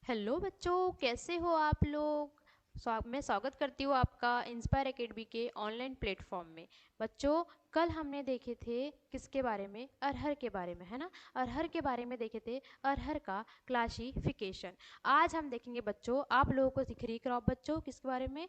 Hello बच्चों, कैसे हो आप लोग। मैं स्वागत करती हूँ आपका इंस्पायर एकेडमी के ऑनलाइन प्लेटफॉर्म में। बच्चों, कल हमने देखे थे किसके बारे में, अरहर के बारे में, है ना। अरहर के बारे में देखे थे, अरहर का क्लासिफिकेशन। आज हम देखेंगे बच्चों, आप लोगों को दिख रही क्रॉप बच्चों किसके बारे में।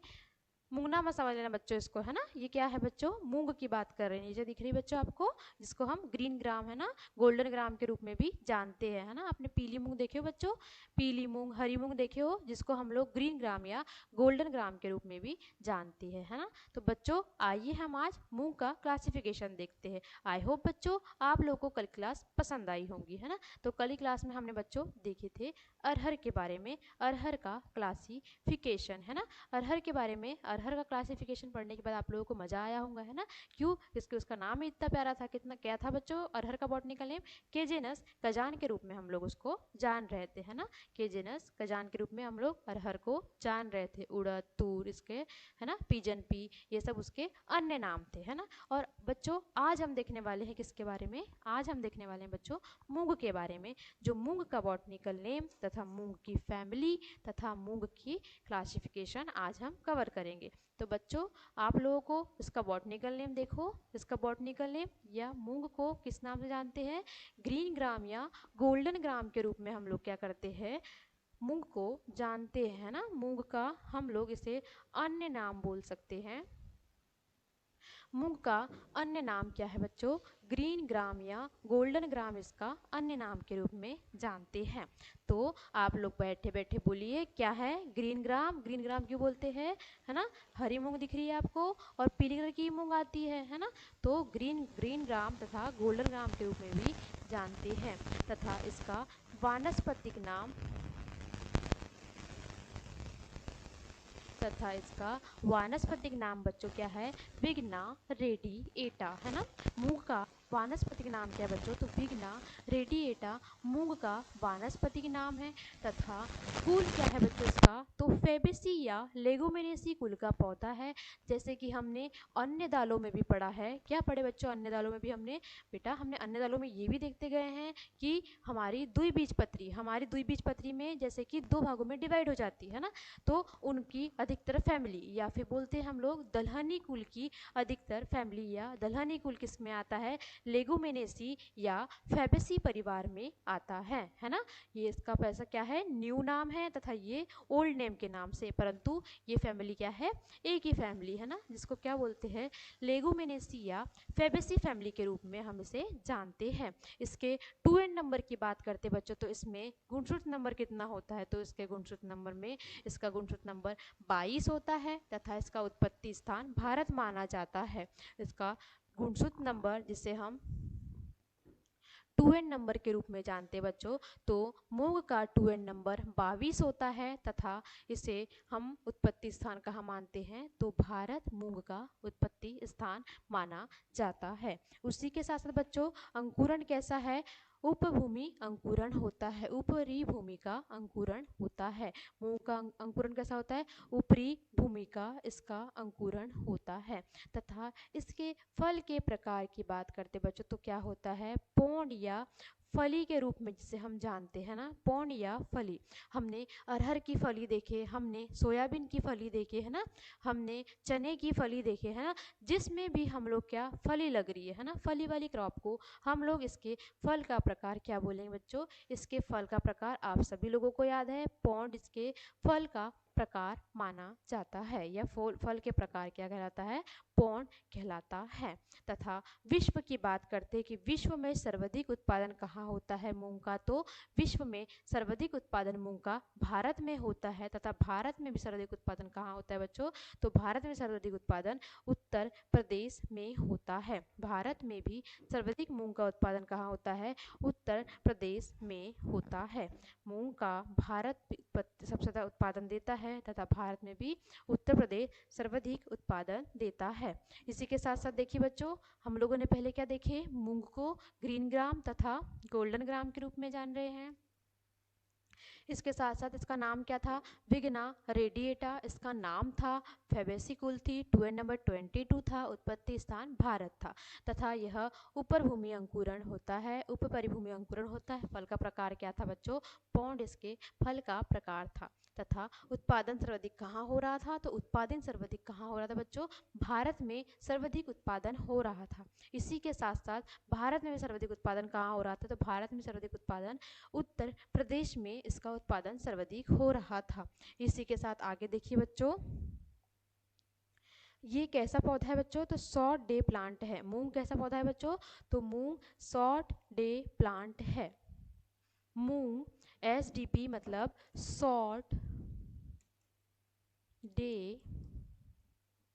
मूंगना मत समझ लेना बच्चों इसको, है ना। ये क्या है बच्चों, मूंग की बात कर रहे हैं। ये जो दिख रही है बच्चों आपको, जिसको हम ग्रीन ग्राम, है ना, गोल्डन ग्राम के रूप में भी जानते हैं, है ना। आपने पीली मूंग देखे हो बच्चों, पीली मूंग, हरी मूंग देखे हो, जिसको हम लोग ग्रीन ग्राम या गोल्डन ग्राम के रूप में भी जानते हैं, है ना। तो बच्चों आइए हम आज मूंग का क्लासिफिकेशन देखते हैं। आई होप बच्चों आप लोगों को कल क्लास पसंद आई होंगी, है ना। तो कल ही क्लास में हमने बच्चों देखे थे अरहर के बारे में, अरहर का क्लासिफिकेशन, है ना। अरहर के बारे में, अरहर का क्लासिफिकेशन पढ़ने के बाद आप लोगों को मजा आया होगा, है ना। क्यों, इसके उसका नाम ही इतना प्यारा था। कितना क्या था बच्चों अरहर का बॉटनिकल नेम, केजेनस कजान के रूप में हम लोग उसको जान रहे थे, है ना। केजेनस कजान के रूप में हम लोग अरहर को जान रहे थे। उड़द, तूर, इसके, है ना, पीजन पी, ये सब उसके अन्य नाम थे, है ना। और बच्चों आज हम देखने वाले हैं किसके बारे में, आज हम देखने वाले हैं बच्चों मूंग के बारे में। जो मूंग का बॉटनिकल नेम तथा मूंग की फैमिली तथा मूंग की क्लासिफिकेशन आज हम कवर करेंगे। तो बच्चों आप लोगों को इसका बॉटनिकल नेम देखो, इसका बॉटनिकल नेम या मूंग को किस नाम से जानते हैं, ग्रीन ग्राम या गोल्डन ग्राम के रूप में हम लोग क्या करते हैं, मूंग को जानते हैं ना। मूंग का हम लोग इसे अन्य नाम बोल सकते हैं। मूंग का अन्य नाम क्या है बच्चों, ग्रीन ग्राम या गोल्डन ग्राम इसका अन्य नाम के रूप में जानते हैं। तो आप लोग बैठे बैठे बोलिए क्या है, ग्रीन ग्राम। ग्रीन ग्राम क्यों बोलते हैं, है ना। हरी मूंग दिख रही है आपको और पीली कलर की मूंग आती है ना। तो ग्रीन ग्रीन ग्राम तथा गोल्डन ग्राम के रूप में भी जानते हैं। तथा इसका वानस्पतिक नाम, तथा इसका वानस्पतिक नाम बच्चों क्या है, विग्ना रेडिएटा, है ना। मूंग का वानस्पतिक नाम क्या है बच्चों, तो विग्ना रेडिएटा मूंग का वानस्पतिक नाम है। तथा कुल क्या है बच्चों इसका, तो फेबेसी या लेगुमिनेसी कुल का पौधा है। जैसे कि हमने अन्य दालों में भी पढ़ा है, क्या पढ़े बच्चों, अन्य दालों में भी हमने, बेटा हमने अन्य दालों में ये भी देखते गए हैं कि हमारी द्विबीजपत्री, हमारी द्विबीजपत्री में जैसे कि दो भागों में डिवाइड हो जाती है ना। तो उनकी अधिकतर फैमिली, या फिर बोलते हैं हम लोग दलहनी कुल की अधिकतर फैमिली या दलहनी कुल किस में आता है, लेगुमिनेसी या फैबेसी परिवार में आता है ना। ये इसका पैसा क्या है, न्यू नाम है तथा ये ओल्ड नेम के नाम से, परंतु ये फैमिली क्या है, एक ही फैमिली है ना, जिसको क्या बोलते हैं, लेगुमिनेसी या फैबेसी फैमिली के रूप में हम इसे जानते हैं। इसके 2n नंबर की बात करते बच्चों, तो इसमें गुणसूत्र नंबर कितना होता है, तो इसके गुणसूत्र नंबर में, इसका गुणसूत्र नंबर 22 होता है तथा इसका उत्पत्ति स्थान भारत माना जाता है। इसका गुणसूत्र नंबर जिसे हम 2n नंबर के रूप में जानते हैं बच्चों, तो मूंग का 2n नंबर 22 होता है तथा इसे हम उत्पत्ति स्थान कहाँ मानते हैं, तो भारत मूंग का उत्पत्ति स्थान माना जाता है। उसी के साथ साथ बच्चों अंकुरण कैसा है, उपभूमि अंकुरण होता है, ऊपरी भूमि का अंकुरण होता है। मूंग का अंकुरण कैसा होता है, ऊपरी भूमि का इसका अंकुरण होता है। तथा इसके फल के प्रकार की बात करते बच्चों, तो क्या होता है, पौंड या फली के रूप में जिसे हम जानते हैं ना, पौंड या फली। हमने अरहर की फली देखे, हमने सोयाबीन की फली देखे, है ना, हमने चने की फली देखे, है ना। जिसमें भी हम लोग क्या, फली लग रही है ना, फली वाली क्रॉप को हम लोग इसके फल का प्रकार क्या बोलेंगे बच्चों, इसके फल का प्रकार आप सभी लोगों को याद है, पौंड इसके फल का प्रकार माना जाता है, या फल के प्रकार क्या कहलाता है, पौंड कहलाता है। तथा विश्व की बात करते हैं कि विश्व में सर्वाधिक उत्पादन कहाँ होता है मूंग का, तो विश्व में सर्वाधिक उत्पादन मूंग का भारत में होता है। तथा भारत में भी सर्वाधिक उत्पादन कहाँ होता है बच्चों, तो भारत में सर्वाधिक उत्पादन उत्तर प्रदेश में होता है। भारत में भी सर्वाधिक मूंग का उत्पादन कहाँ होता है, उत्तर प्रदेश में होता है। मूंग का भारत सबसे ज़्यादा उत्पादन देता है तथा भारत में भी उत्तर प्रदेश सर्वाधिक उत्पादन देता है। इसी के साथ साथ देखिए बच्चों, हम लोगों ने पहले क्या देखे, मूंग को ग्रीन ग्राम तथा गोल्डन ग्राम के रूप में जान रहे हैं। इसके साथ साथ इसका नाम क्या था, विग्ना रेडिएटा इसका नाम था, फेबेसी कुल थी, 2 नंबर 22 था, उत्पत्ति स्थान भारत था, तथा यह ऊपर भूमि अंकुरण होता है, उप परिभूमि अंकुरण होता है। फल का प्रकार क्या था बच्चों, पौंड इसके फल का प्रकार था। तथा उत्पादन सर्वाधिक कहाँ हो रहा था, तो उत्पादन सर्वाधिक कहाँ हो रहा था बच्चों, भारत में सर्वाधिक उत्पादन हो रहा था। इसी के साथ साथ भारत में भी सर्वाधिक उत्पादन कहाँ हो रहा था, तो भारत में सर्वाधिक उत्पादन उत्तर प्रदेश में इसका उत्पादन सर्वाधिक हो रहा था। इसी के साथ आगे देखिए बच्चों, ये कैसा पौधा है बच्चों, तो शॉर्ट डे प्लांट है। मूंग कैसा पौधा है बच्चों, तो मूंग शॉर्ट डे प्लांट है। मूंग SDP मतलब शॉर्ट डे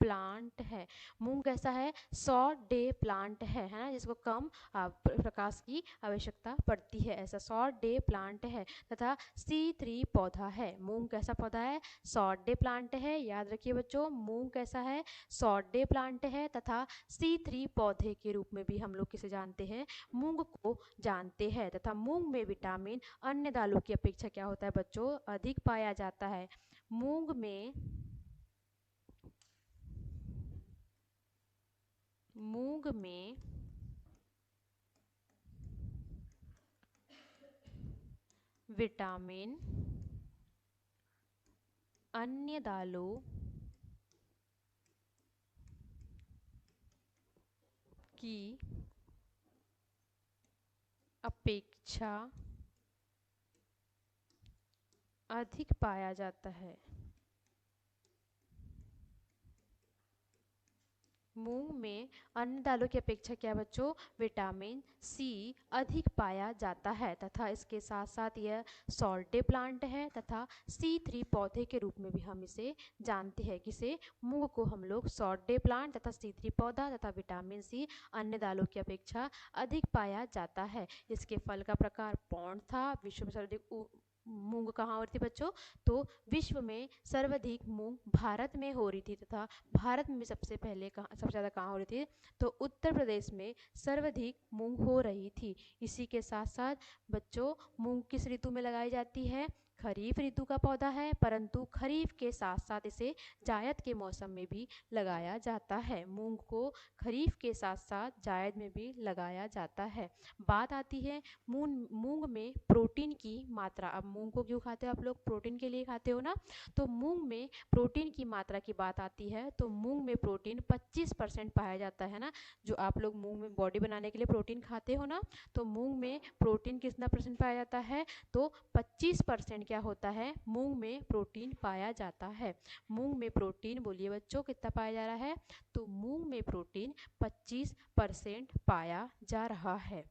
प्लांट है। मूंग कैसा है, शॉर्ट डे प्लांट है ना, जिसको कम प्रकाश की आवश्यकता पड़ती है, ऐसा शॉर्ट डे प्लांट है। तथा C3 पौधा है। मूंग कैसा पौधा है, शॉर्ट डे प्लांट है। याद रखिए बच्चों, मूंग कैसा है, शॉर्ट डे प्लांट है। तथा C3 पौधे के रूप में भी हम लोग किसे जानते हैं, मूंग को जानते हैं। तथा मूंग में विटामिन अन्य दालों की अपेक्षा क्या होता है बच्चों, अधिक पाया जाता है। मूंग में विटामिन अन्य दालों की अपेक्षा अधिक पाया जाता है। मूंग में अन्य दालों की अपेक्षा क्या बच्चों, विटामिन C अधिक पाया जाता है। तथा इसके साथ साथ यह सॉल्टे प्लांट है। तथा C3 पौधे के रूप में भी हम इसे जानते हैं, किसे, मूंग को हम लोग सॉल्टे प्लांट तथा C3 पौधा तथा विटामिन C अन्य दालों की अपेक्षा अधिक पाया जाता है। इसके फल का प्रकार पौंड था। विश्व में सर्वाधिक मूंग कहाँ हो रही थी बच्चों, तो विश्व में सर्वाधिक मूंग भारत में हो रही थी। तथा भारत में सबसे पहले सबसे ज़्यादा कहाँ हो रही थी, तो उत्तर प्रदेश में सर्वाधिक मूंग हो रही थी। इसी के साथ साथ बच्चों, मूंग किस ऋतु में लगाई जाती है, खरीफ ऋतु का पौधा है, परंतु खरीफ के साथ साथ इसे जायद के मौसम में भी लगाया जाता है। मूंग को खरीफ के साथ साथ जायद में भी लगाया जाता है। बात आती है मूंग में प्रोटीन की मात्रा। अब मूंग को क्यों खाते हो आप लोग, प्रोटीन के लिए खाते हो ना, तो मूंग में प्रोटीन की मात्रा की बात आती है तो मूंग में प्रोटीन 25% पाया जाता है ना। जो आप लोग मूंग में बॉडी बनाने के लिए प्रोटीन खाते हो ना, तो मूंग में प्रोटीन कितना परसेंट पाया जाता है, तो 25% क्या होता है, मूंग में प्रोटीन पाया जाता है। मूंग में प्रोटीन बोलिए बच्चों कितना पाया जा रहा है, तो मूंग में प्रोटीन 25% पाया जा रहा है।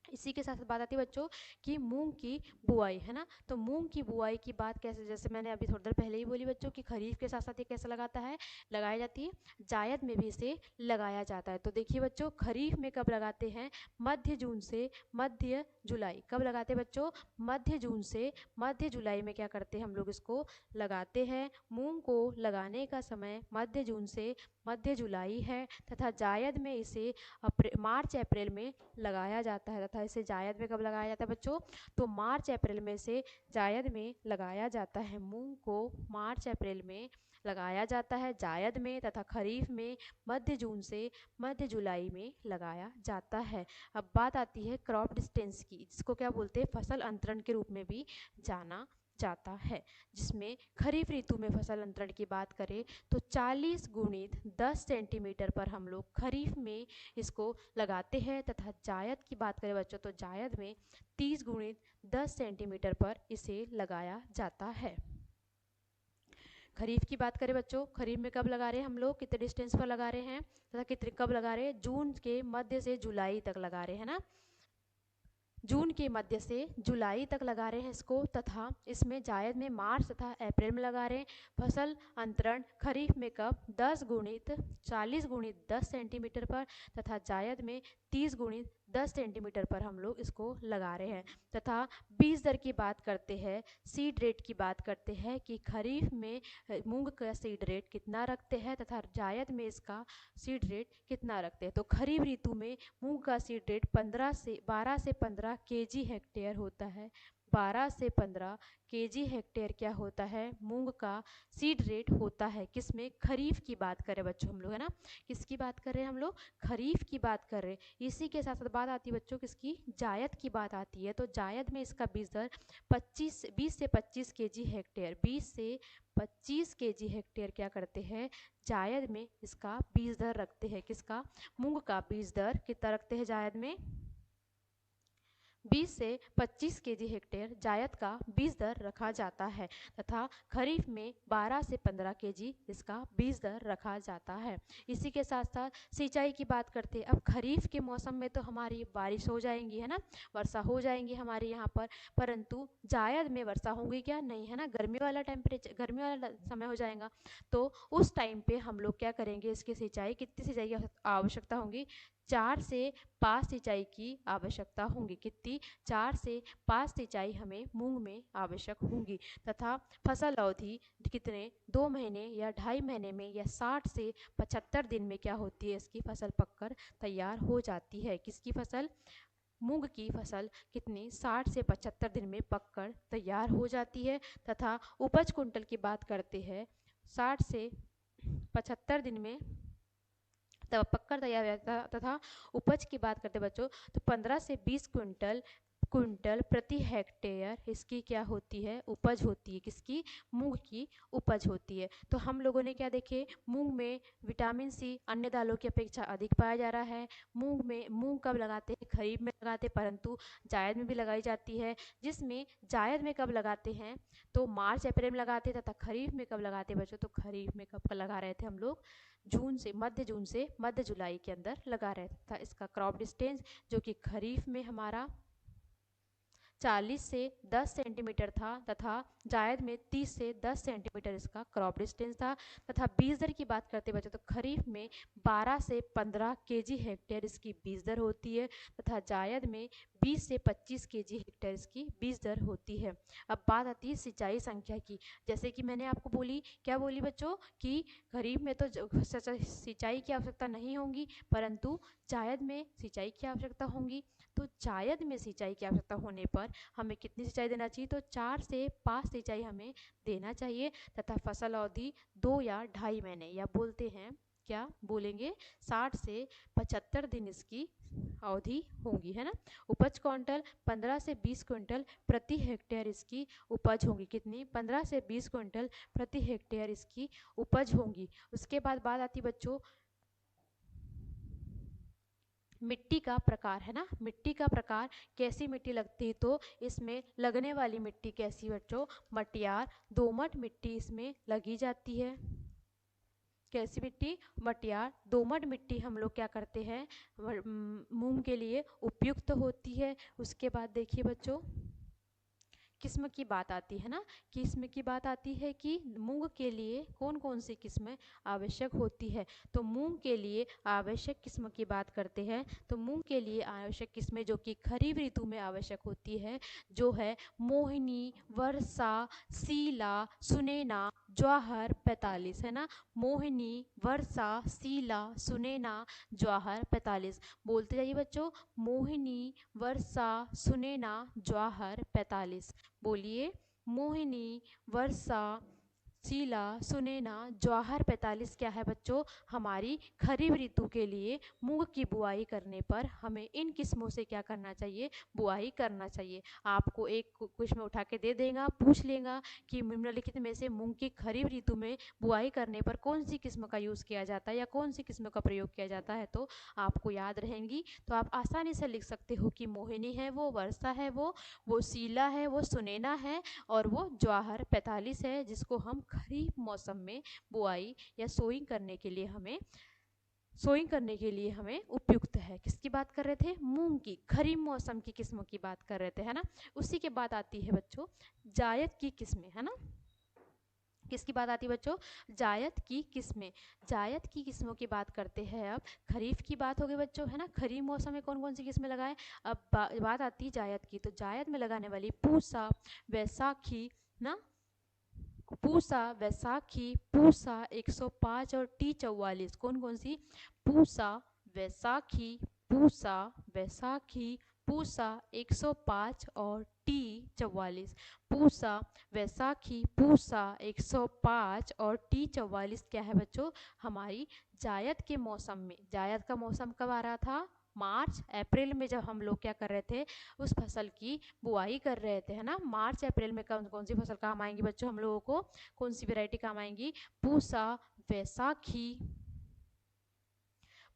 इसी के साथ बात आती है बच्चों कि मूंग की बुआई है ना, तो मूंग की बुआई की बात कैसे, जैसे मैंने अभी थोड़ी देर पहले ही बोली बच्चों कि खरीफ के साथ साथ ये कैसे लगाई जाती है, जायद में भी इसे लगाया जाता है। तो देखिए बच्चों, खरीफ में कब लगाते हैं, मध्य जून से मध्य जुलाई। कब लगाते हैं बच्चों, मध्य जून से मध्य जुलाई में क्या करते हैं हम लोग, इसको लगाते हैं। मूंग को लगाने का समय मध्य जून से मध्य जुलाई है। तथा जायद में इसे मार्च अप्रैल में लगाया जाता है। तथा इसे जायद में कब लगाया जाता है बच्चों, तो मार्च अप्रैल में इसे जायद में लगाया जाता है। मूंग को मार्च अप्रैल में लगाया जाता है जायद में। तथा खरीफ में मध्य जून से मध्य जुलाई में लगाया जाता है। अब बात आती है क्रॉप डिस्टेंस की, जिसको क्या बोलते हैं, फसल अंतरण के रूप में भी जाना जाता है। जिसमें खरीफ ऋतु में फसल अंतरण की बात करें तो 40 गुणित 10 सेंटीमीटर पर हम लोग खरीफ में इसको लगाते हैं। तथा जायद की बात करें बच्चों, तो जायद में 30 गुणित 10 सेंटीमीटर पर इसे लगाया जाता है। खरीफ की बात करें बच्चों, खरीफ में कब लगा रहे हैं हम लोग, कितने डिस्टेंस पर लगा रहे हैं, तथा कितने कब लगा रहे हैं, जून के मध्य से जुलाई तक लगा रहे हैं ना, जून के मध्य से जुलाई तक लगा रहे हैं इसको। तथा इसमें जायद में मार्च तथा अप्रैल में लगा रहे हैं। फसल अंतरण खरीफ में कब, 10 गुणित 40 गुणित 10 सेंटीमीटर पर। तथा जायद में 30 गुणित 10 सेंटीमीटर पर हम लोग इसको लगा रहे हैं। तथा बीज दर की बात करते हैं, सीड रेट की बात करते हैं कि खरीफ में मूंग का सीड रेट कितना रखते हैं तथा जायद में इसका सीड रेट कितना रखते हैं। तो खरीफ ऋतु में मूंग का सीड रेट 12 से 15 kg हेक्टेयर होता है। 12 से 15 केजी हेक्टेयर क्या होता है, मूंग का सीड रेट होता है। किसमें, खरीफ की बात करें बच्चों हम लोग, है ना। किसकी बात कर रहे हैं हम लोग, खरीफ की बात कर रहे हैं। इसी के साथ साथ बात आती है बच्चों किसकी, जायद की बात आती है। तो जायद में इसका बीज दर 20 से 25 केजी हेक्टेयर, 20 से 25 केजी हेक्टेयर क्या करते हैं, जायद में इसका बीज दर रखते हैं। किसका, मूंग का बीज दर कितना रखते हैं जायद में, 20 से 25 केजी हेक्टेयर जायद का बीज दर रखा जाता है, तथा खरीफ में 12 से 15 केजी इसका बीज दर रखा जाता है। इसी के साथ साथ सिंचाई की बात करते हैं। अब खरीफ के मौसम में तो हमारी बारिश हो जाएंगी, है ना, वर्षा हो जाएंगी हमारे यहाँ पर, परंतु जायद में वर्षा होंगी क्या, नहीं, है ना, गर्मी वाला टेम्परेचर, गर्मी वाला समय हो जाएगा। तो उस टाइम पे हम लोग क्या करेंगे, इसकी सिंचाई, कितनी सिंचाई की आवश्यकता होगी, 4 से 5 सिंचाई की आवश्यकता होगी। कितनी, 4 से 5 सिंचाई हमें मूंग में आवश्यक होंगी। तथा फसल अवधि कितने, 2 महीने या 2.5 महीने में या 60 से 75 दिन में क्या होती है, इसकी फसल पककर तैयार हो जाती है। किसकी फसल, मूंग की फसल कितनी, 60 से 75 दिन में पककर तैयार हो जाती है। तथा उपज कुंटल की बात करते हैं, 60 से 75 दिन में तब पककर तैयार हो जाता। तथा उपज की बात करते बच्चों, तो 15 से 20 क्विंटल प्रति हेक्टेयर इसकी क्या होती है, उपज होती है। किसकी, मूंग की उपज होती है। तो हम लोगों ने क्या देखे, मूंग में विटामिन सी अन्य दालों की अपेक्षा अधिक पाया जा रहा है। मूंग कब लगाते हैं, खरीफ में लगाते हैं, परंतु जायद में भी लगाई जाती है। जिसमें जायद में कब लगाते हैं, तो मार्च अप्रैल में लगाते हैं, तथा खरीफ में कब लगाते हैं बच्चों, तो खरीफ में कब लगा रहे थे हम लोग, मध्य जून से मध्य जुलाई के अंदर लगा रहे था। इसका क्रॉप डिस्टेंस जो कि खरीफ में हमारा 40 से 10 सेंटीमीटर था, तथा जायद में 30 से 10 सेंटीमीटर इसका क्रॉप डिस्टेंस था। तथा बीज दर की बात करते बच्चों, तो खरीफ में 12 से 15 केजी हेक्टेयर इसकी बीज दर होती है, तथा जायद में 20 से 25 केजी हेक्टेयर इसकी बीज दर होती है। अब बात आती है सिंचाई संख्या की। जैसे कि मैंने आपको बोली, क्या बोली बच्चों, कि खरीफ में तो सिंचाई की आवश्यकता नहीं होगी, परंतु जायद में सिंचाई की आवश्यकता होगी। तो जायद में सिंचाई की आवश्यकता होने पर हमें कितनी सिंचाई देना चाहिए, तो 4 से 5 सिंचाई हमें देना चाहिए। तथा फसल अवधि 2 या 2.5 महीने, या बोलते हैं, क्या बोलेंगे, 60 से 75 दिन इसकी अवधि होगी, है ना। उपज क्विंटल 15 से 20 क्विंटल प्रति हेक्टेयर इसकी उपज होगी। कितनी, 15 से 20 क्विंटल प्रति हेक्टेयर इसकी उपज होगी। उसके बाद बात आती बच्चों मिट्टी का प्रकार, है ना। मिट्टी का प्रकार, कैसी मिट्टी लगती है, तो इसमें लगने वाली मिट्टी कैसी बच्चों, मटियार दोमट मिट्टी इसमें लगी जाती है। कैसी मिट्टी, मटियार दोमट मिट्टी हम लोग क्या करते हैं, मूंग के लिए उपयुक्त होती है। उसके बाद देखिए बच्चों, किस्म की बात आती है ना, किस्म की बात आती है कि मूंग के लिए कौन कौन सी किस्में आवश्यक होती है। तो मूंग के लिए आवश्यक किस्म की बात करते हैं, तो मूंग के लिए आवश्यक किस्में जो कि खरीफ ऋतु में आवश्यक होती है, जो है मोहिनी, वर्षा, सीला, सुनैना, ज्वाहर 45, है ना। मोहिनी, वर्षा, सीला, सुनैना, ज्वाहर 45। बोलते जाइए बच्चों, मोहिनी, वर्षा, सुनैना, ज्वाहर 45। बोलिए, मोहिनी, वर्षा, सीला, सुनैना, ज्वाहर 45 क्या है बच्चों, हमारी खरीफ ऋतु के लिए मूंग की बुआई करने पर हमें इन किस्मों से क्या करना चाहिए, बुआई करना चाहिए। आपको एक क्वेश्चन में उठा के दे देगा, पूछ लेगा कि निम्नलिखित में से मूंग की खरीफ ऋतु में बुआई करने पर कौन सी किस्म का यूज़ किया जाता है या कौन सी किस्म का प्रयोग किया जाता है, तो आपको याद रहेंगी। तो आप आसानी से लिख सकते हो कि मोहिनी है वो, वर्षा है वो सीला है वो, सुनैना है, और वो ज्वाहर 45 है, जिसको हम खरीफ मौसम में बुआई या सोइंग करने के लिए हमें उपयुक्त है। किसकी बात कर रहे थे, मूंग की खरीफ मौसम की किस्मों की बात कर रहे थे, है ना। उसी के बाद आती है बच्चों जायद की किस्में, है ना। किसकी बात आती है बच्चों, जायद की किस्में। जायद की किस्मों की बात करते हैं। अब खरीफ की बात हो गई बच्चों, है ना, खरीफ मौसम में कौन कौन सी किस्में लगाएं। अब बात आती है जायद की, तो जायद में लगाने वाली पूसा, वैसाखी ना, पूसा, वैसाखी, पूसा 105 और T44, कौन कौन सी, पूसा, वैसाखी, पूसा, वैसाखी, पूसा 105 और टी 44। पूसा, वैसाखी, पूसा 105 और टी 44 क्या है बच्चों, हमारी जायद के मौसम में। जायद का मौसम कब आ रहा था, मार्च अप्रैल में, जब हम लोग क्या कर रहे थे, उस फसल की बुआई कर रहे थे, है ना। मार्च अप्रैल में कौन कौन सी फसल काम आएंगी बच्चों हम लोगों को, कौन सी वैरायटी काम आएंगी, पूसा, वैसाखी,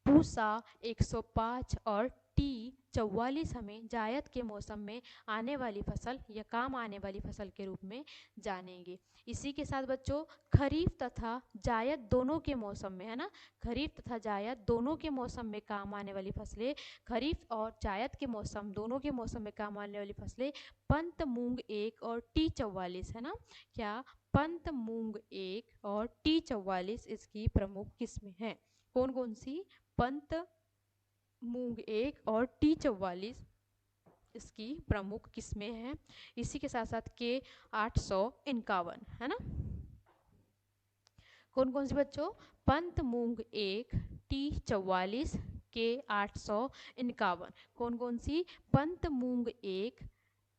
पूसा 105 और टी 44 हमें जायद के मौसम में आने वाली फसल या काम आने वाली फसल के रूप में जानेंगे। इसी के साथ बच्चों खरीफ तथा जायद दोनों के मौसम में, है ना, खरीफ तथा जायद दोनों के मौसम में काम आने वाली फसलें, खरीफ और जायद के मौसम दोनों के मौसम में काम आने वाली फसलें पंत मूंग 1 और टी 44, है ना। क्या, पंत मूंग 1 और टी 44 इसकी प्रमुख किस्में हैं। कौन कौन सी, पंत मूंग 1 और टी 44 इसकी प्रमुख किस्में हैं। इसी के साथ साथ के 851, है ना। कौन कौन सी बच्चों, पंत मूंग 1, टी 44, के 851। कौन कौन सी, पंत मूंग 1,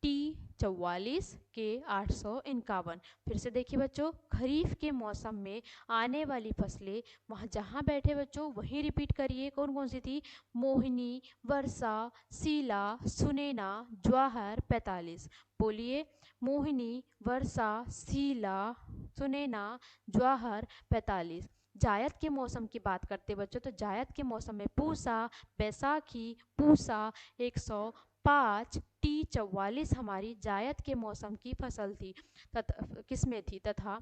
टी 44, के 851। फिर से देखिए बच्चों, खरीफ के मौसम में आने वाली फसलें, वहाँ जहाँ बैठे बच्चों वहीं रिपीट करिए। कौन कौन सी थी, मोहिनी, वर्षा, सीला, सुनैना, ज्वाहर 45। बोलिए, मोहिनी, वर्षा, सीला, सुनैना, ज्वाहर 45। जायद के मौसम की बात करते बच्चों, तो जायद के मौसम में पूसा, बैसाखी, पूसा 105, टी 44 हमारी जायद के मौसम की फसल थी तथा किस्में थी, तथा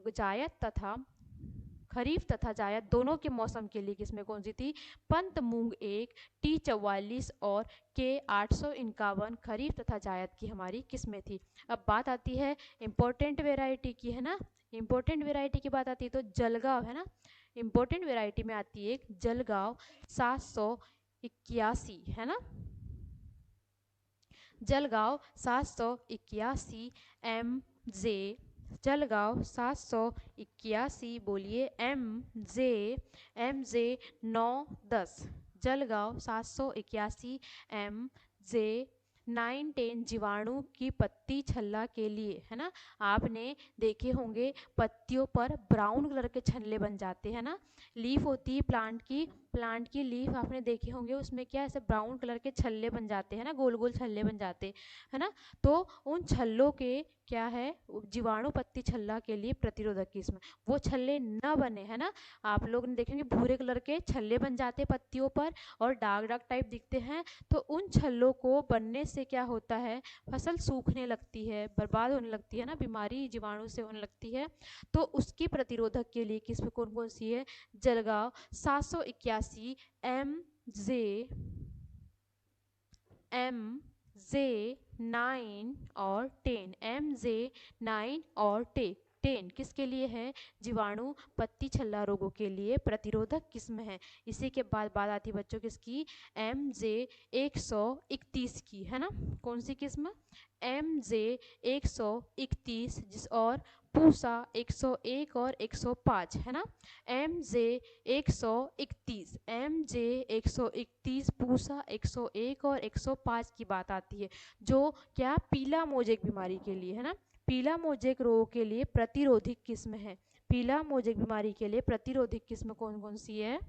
जायद तथा खरीफ तथा जायद दोनों के मौसम के लिए किस्में कौन सी थी, पंत मूंग 1, टी 44 और के 851 खरीफ तथा जायद की हमारी किस्में थी। अब बात आती है इम्पोर्टेंट वेराइटी की, है ना। इम्पोर्टेंट वेराइटी की बात आती है तो जलगांव, है ना, इम्पोर्टेंट वेराइटी में आती है एक जलगांव 781, है ना, जलगांव 781 MJ, जलगांव 781, बोलिए MJ 910, जलगांव 781 MJ 910 जीवाणु की पत्ती छल्ला के लिए, है ना। आपने देखे होंगे पत्तियों पर ब्राउन कलर के छल्ले बन जाते हैं ना, लीफ होती है प्लांट की लीफ आपने देखे होंगे, उसमें क्या ऐसे ब्राउन कलर के छल्ले बन जाते हैं ना, गोल गोल छल्ले बन जाते हैं ना। तो उन छल्लों के क्या है, जीवाणु पत्ती छल्ला के लिए प्रतिरोधक किस्म, वो छल्ले न बने, है ना। आप लोग ने देखेंगे भूरे कलर के छल्ले बन जाते हैं पत्तियों पर और डार्क डार्क टाइप दिखते हैं, तो उन छल्लों को बनने से क्या होता है, फसल सूखने लगती है, बर्बाद होने लगती है ना, बीमारी जीवाणु से होने लगती है। तो उसकी प्रतिरोधक के लिए किस्म कौन कौन सी है, जलगांव 781 MJ 9 और 10, MJ 9 और 10 किसके लिए है, जीवाणु पत्ती छल्ला रोगों के लिए प्रतिरोधक किस्म है। इसी के बाद बात आती है बच्चों किसकी, MJ 131 की, है ना। कौन सी किस्म, MJ 131, जिस और पूसा 101 और 105, है ना। MJ 131, MJ 131, पूसा 101 और 105 की बात आती है, जो क्या, पीला मोजेक बीमारी के लिए, है ना, पीला मोजेक रोग के लिए प्रतिरोधक किस्म है। पीला मोजेक बीमारी के लिए प्रतिरोधक किस्म कौन कौन सी है,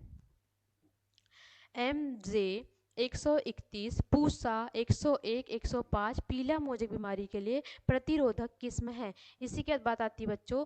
MJ 131, पूसा 101, 105 पीला मोजेक बीमारी के लिए प्रतिरोधक किस्म है। इसी के बाद बात आती है बच्चों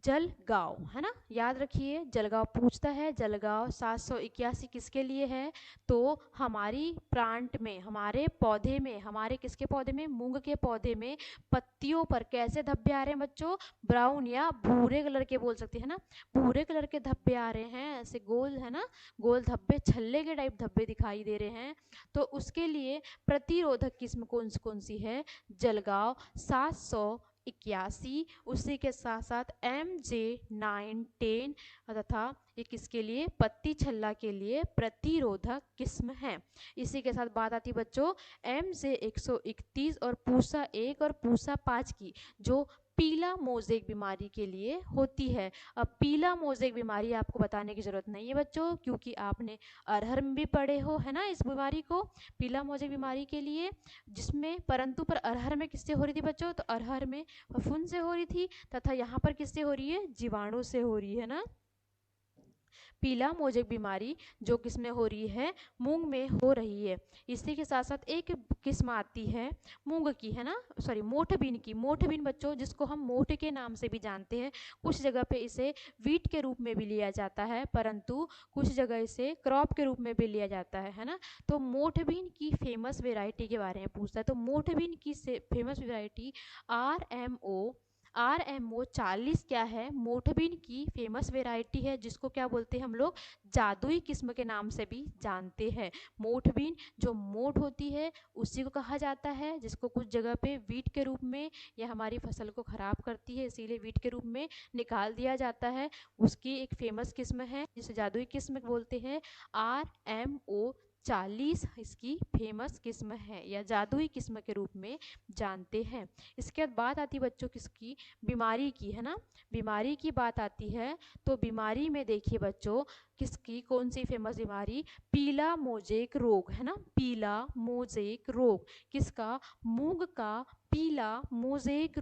जलगांव, है ना, याद रखिए जलगांव पूछता है, जलगांव 781 किसके लिए है, तो हमारी प्लांट में, हमारे पौधे में, हमारे किसके पौधे में, मूंग के पौधे में पत्तियों पर कैसे धब्बे आ रहे हैं बच्चों, ब्राउन या भूरे कलर के बोल सकते हैं ना, भूरे कलर के धब्बे आ रहे हैं, ऐसे गोल, है ना, गोल धब्बे, छल्ले के टाइप धब्बे दिखाई दे रहे हैं, तो उसके लिए प्रतिरोधक किस्म कौन सी है, जलगांव 781। उसी के साथ साथ MJ 910 तथा ये किसके लिए, पत्ती छल्ला के लिए प्रतिरोधक किस्म है। इसी के साथ बात आती है बच्चों MJ 131 और पूसा 1 और पूसा 5 की, जो पीला मोज़ेक बीमारी के लिए होती है। अब पीला मोज़ेक बीमारी आपको बताने की ज़रूरत नहीं है बच्चों, क्योंकि आपने अरहर में भी पढ़े हो, है ना, इस बीमारी को, पीला मोज़ेक बीमारी के लिए, जिसमें परंतु पर अरहर में किससे हो रही थी बच्चों, तो अरहर में फफूंद से हो रही थी, तथा यहाँ पर किससे हो रही है, जीवाणु से हो रही है ना। पीला मोज़ेक बीमारी जो किसमें हो रही है, मूंग में हो रही है। इसी के साथ साथ एक किस्म आती है मूंग की, है ना, सॉरी मोठबीन की। मोठबीन बच्चों जिसको हम मोठ के नाम से भी जानते हैं, कुछ जगह पे इसे वीट के रूप में भी लिया जाता है, परंतु कुछ जगह इसे क्रॉप के रूप में भी लिया जाता है ना। तो मोठबीन की फेमस वेराइटी के बारे में पूछता है, तो मोठबीन की famous variety R M O 40 क्या है, मोठबीन की फेमस वेराइटी है, जिसको क्या बोलते हैं हम लोग, जादुई किस्म के नाम से भी जानते हैं। मोठबीन जो मोठ होती है उसी को कहा जाता है, जिसको कुछ जगह पे वीट के रूप में, यह हमारी फसल को खराब करती है इसीलिए वीट के रूप में निकाल दिया जाता है। उसकी एक फेमस किस्म है जिसे जादुई किस्म बोलते हैं, RMO 40 इसकी फेमस किस्म है या जादुई किस्म के रूप में जानते हैं। इसके बाद बात आती है बच्चों किसकी, बीमारी की, है ना। बीमारी की बात आती है तो बीमारी में देखिए बच्चों, किसकी कौन सी फेमस बीमारी, पीला मोज़ेक रोग, है ना, पीला मोज़ेक रोग, किसका, मूंग का पीला मोज़ेक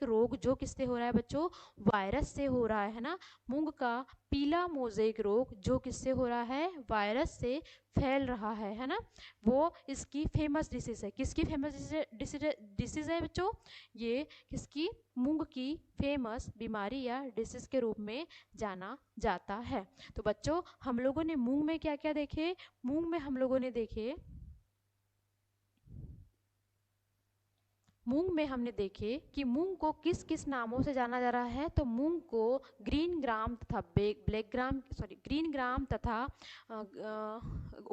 रोग जो किससे हो रहा है बच्चों, वायरस से हो रहा है ना। मूंग का पीला मोज़ेक रोग जो किससे हो रहा है, वायरस से फैल रहा है ना। वो इसकी फेमस डिसीज है, किसकी फेमस डिसीज है बच्चों, ये किसकी, मूंग की फेमस बीमारी या डिसीज के रूप में जाना जाता है। तो बच्चों हम लोगों ने मूंग में क्या क्या देखे, मूंग में हम लोगों ने देखे, मूंग में हमने देखे कि मूंग को किस किस नामों से जाना जा रहा है, तो मूंग को ग्रीन ग्राम तथा black gram, sorry green gram तथा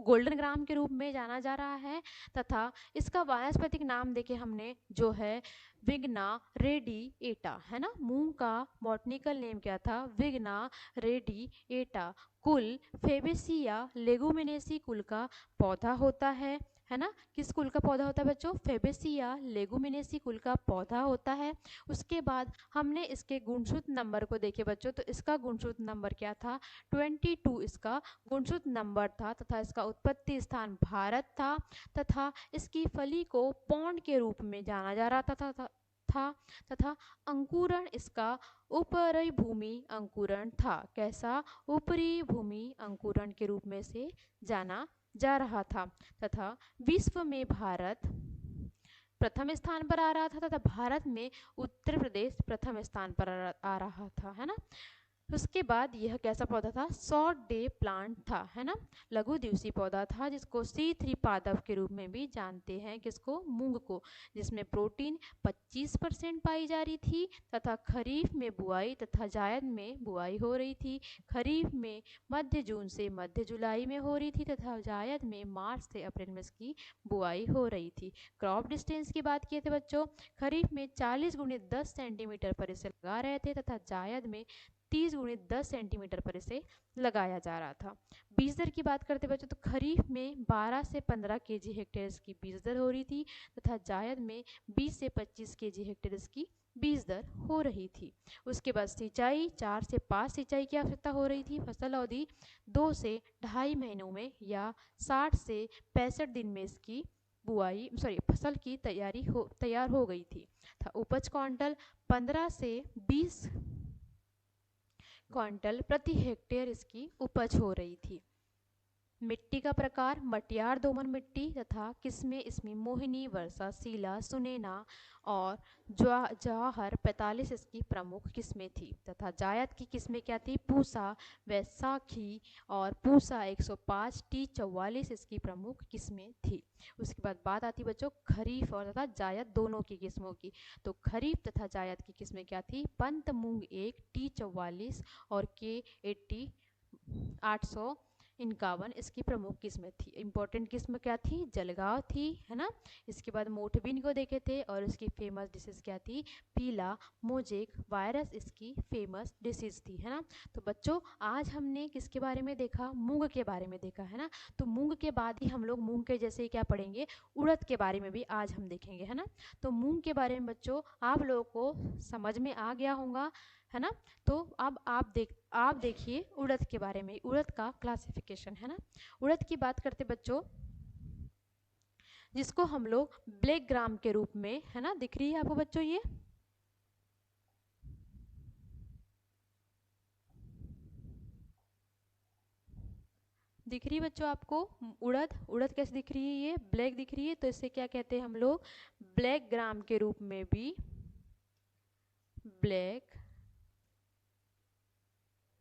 गोल्डन ग्राम के रूप में जाना जा रहा है, तथा इसका वानस्पतिक नाम देखे हमने जो है विग्ना रेडिएटा, है ना। मूंग का बॉटनिकल नेम क्या था, विग्ना रेडिएटा। कुल फेबेसिया लेगुमिनेसी कुल का पौधा होता है ना। किस कुल का पौधा होता है बच्चों, फेबेसिया लेगुमिनेसी कुल का पौधा होता है। उसके बाद हमने इसके गुणसूत्र नंबर को देखे बच्चों, तो इसका गुणसूत्र नंबर क्या था, 22 इसका गुणसूत्र नंबर था, तथा इसका उत्पत्ति स्थान भारत था, तथा इसकी फली को पौंड के रूप में जाना जा रहा था तथा अंकुरण इसका ऊपरी भूमि अंकुरण था। कैसा, ऊपरी भूमि अंकुरण के रूप में से जाना जा रहा था, तथा विश्व में भारत प्रथम स्थान पर आ रहा था, तथा भारत में उत्तर प्रदेश प्रथम स्थान पर आ रहा था, है ना। उसके बाद यह कैसा पौधा था, शॉर्ट डे प्लांट था, है ना, लघु दिवसीय पौधा था, जिसको C3 पादप के रूप में भी जानते हैं, किसको, मूंग को, जिसमें प्रोटीन 25% पाई जा रही थी, तथा खरीफ में बुआई तथा जायद में बुआई हो रही थी। खरीफ में मध्य जून से मध्य जुलाई में हो रही थी, तथा जायद में मार्च से अप्रैल में इसकी बुआई हो रही थी। क्रॉप डिस्टेंस की बात किए थे बच्चों, खरीफ में 40 × 10 सेंटीमीटर पर इसे लगा रहे थे, तथा जायद में 30 × 10 सेंटीमीटर पर इसे लगाया जा रहा था। बीज दर की बात करते बच्चों, तो खरीफ में 12 से 15 केजी हेक्टेयर की बीज दर हो रही थी, तथा जायद में 20 से 25 केजी हेक्टेयर की बीज दर हो रही थी। उसके बाद सिंचाई 4 से 5 सिंचाई की आवश्यकता हो रही थी। फसल अवधि 2 से 2.5 महीनों में या 60 से 65 दिन में इसकी फसल की तैयार हो गई थी। उपज क्विंटल 15 से 20 क्विंटल प्रति हेक्टेयर इसकी उपज हो रही थी। मिट्टी का प्रकार, मटियार दोमट मिट्टी, तथा किस्में इसमें मोहिनी, वर्षा, शीला, सुनैना और जवाहर 45 इसकी प्रमुख किस्में थी, तथा जायद की किस्में क्या थी, पूसा, वैशाखी और पूसा 105, T44 इसकी प्रमुख किस्में थी। उसके बाद बात आती बच्चों खरीफ और तथा जायद दोनों की किस्मों की, तो खरीफ तथा जायद की किस्में क्या थी, पंत मूंग 1, T44 और K80 800 51 इसकी प्रमुख किस्में थी। इंपॉर्टेंट किस्म क्या थी? जलगांव थी, है ना। इसके बाद मोठबिन को देखे थे और इसकी फेमस डिसीज क्या थी? पीला मोजेक वायरस इसकी फेमस डिसीज थी, है ना। तो बच्चों आज हमने किसके बारे में देखा? मूंग के बारे में देखा, है ना। तो मूंग के बाद ही हम लोग मूंग के जैसे ही क्या पढ़ेंगे? उड़द के बारे में भी आज हम देखेंगे, है ना। तो मूंग के बारे में बच्चों आप लोगों को समझ में आ गया होगा, है ना। तो अब आप देखिए उड़द के बारे में, उड़द का क्लासिफिकेशन, है ना। उड़द की बात करते बच्चों, जिसको हम लोग ब्लैक ग्राम के रूप में, है ना, दिख रही है आपको बच्चों ये दिख रही है बच्चों आपको उड़द उड़द कैसे दिख रही है? ये ब्लैक दिख रही है, तो इसे क्या कहते हैं हम लोग? ब्लैक ग्राम के रूप में भी, ब्लैक